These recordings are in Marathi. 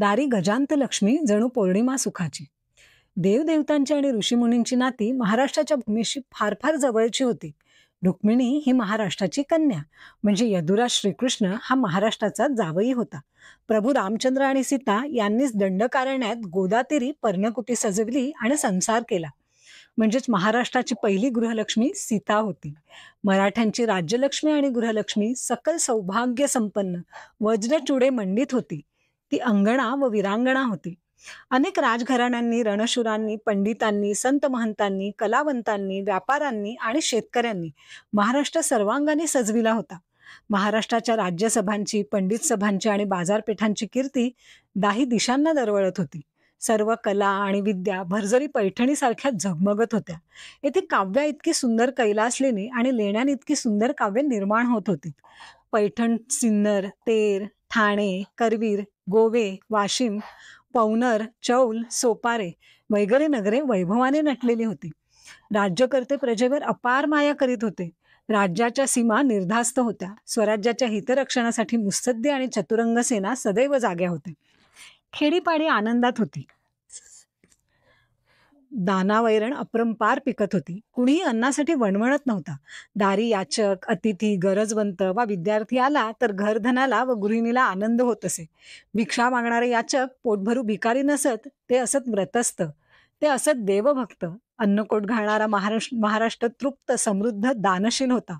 दारी गजांत लक्ष्मी जणू पौर्णिमा सुखाची. देवदेवतांची आणि ऋषीमुनींची नाती महाराष्ट्राच्या भूमीशी फार फार जवळची होती. रुक्मिणी ही महाराष्ट्राची कन्या, म्हणजे यदुराज श्रीकृष्ण हा महाराष्ट्राचा जावई होता. प्रभू रामचंद्र आणि सीता यांनीच दंडकारण्यात गोदातीरी पर्णकुटी सजवली आणि संसार केला. म्हणजेच महाराष्ट्राची पहिली गृहलक्ष्मी सीता होती. मराठ्यांची राज्यलक्ष्मी आणि गृहलक्ष्मी सकल सौभाग्य संपन्न वज्रचुडे मंडित होती. ती अंगणा व विरांगणा होती. अनेक राजघराण्यांनी, रणशुरांनी, पंडितांनी, संत महंतांनी, कलावंतांनी, व्यापाऱ्यांनी आणि शेतकऱ्यांनी महाराष्ट्र सर्वांगाने सजविला होता. महाराष्ट्राच्या राज्यसभांची, पंडित सभांची आणि बाजारपेठांची कीर्ती दाही दिशांना दरवळत होती. सर्व कला आणि विद्या भरजरी पैठणीसारख्या झगमगत होत्या. येथे काव्या इतकी सुंदर कैलासलेणी आणि लेण्याने इतकी सुंदर काव्य निर्माण होत होती. पैठण, सिन्नर, तेर, ठाणे, करवीर, गोवे, वाशिम, पवनर, चौल, सोपारे वगैरे नगरे वैभवाने नटलेली होती. राज्यकर्ते प्रजेवर अपार माया करीत होते. राज्याच्या सीमा निर्धास्त होत्या. स्वराज्याच्या हितरक्षणासाठी मुत्सद्दी आणि चतुरंग सेना सदैव जाग्या होते. खेडीपाडी आनंदात होती. दानावैरण अपरंपार पिकत होती. कुणीही अन्नासाठी वणवणत नव्हता. दारी याचक, अतिथी, गरजवंत वा विद्यार्थी आला तर घरधनाला व गृहिणीला आनंद होत असे. भिक्षा मागणारे याचक पोटभरू भिकारी नसत, ते असत व्रतस्थ, ते असत देवभक्त. अन्नकोट घालणारा महाराष्ट्र तृप्त, समृद्ध, दानशील होता.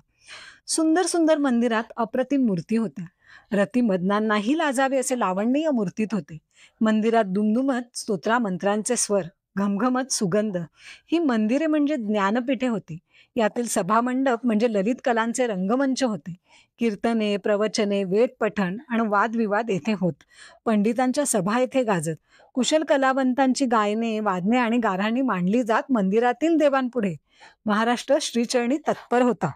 सुंदर सुंदर मंदिरात अप्रतिम मूर्ती होत्या. रतिमदनांनाही लाजावे असे लावण्य मूर्तीत होते. मंदिरात दुमदुमत स्तोत्रा मंत्रांचे स्वर, घमघमत सुगंध. ही मंदिरे म्हणजे ज्ञानपीठे होती. यातील सभामंडप म्हणजे ललित कलांचे रंगमंच होते. कीर्तने, प्रवचने, वेद पठण आणि वादविवाद येथे होत. पंडितांच्या सभा येथे गाजत. कुशल कलावंतांची गायने, वादने आणि गाऱ्हाणी मांडली जात मंदिरातील देवांपुढे. महाराष्ट्र श्रीचरणी तत्पर होता.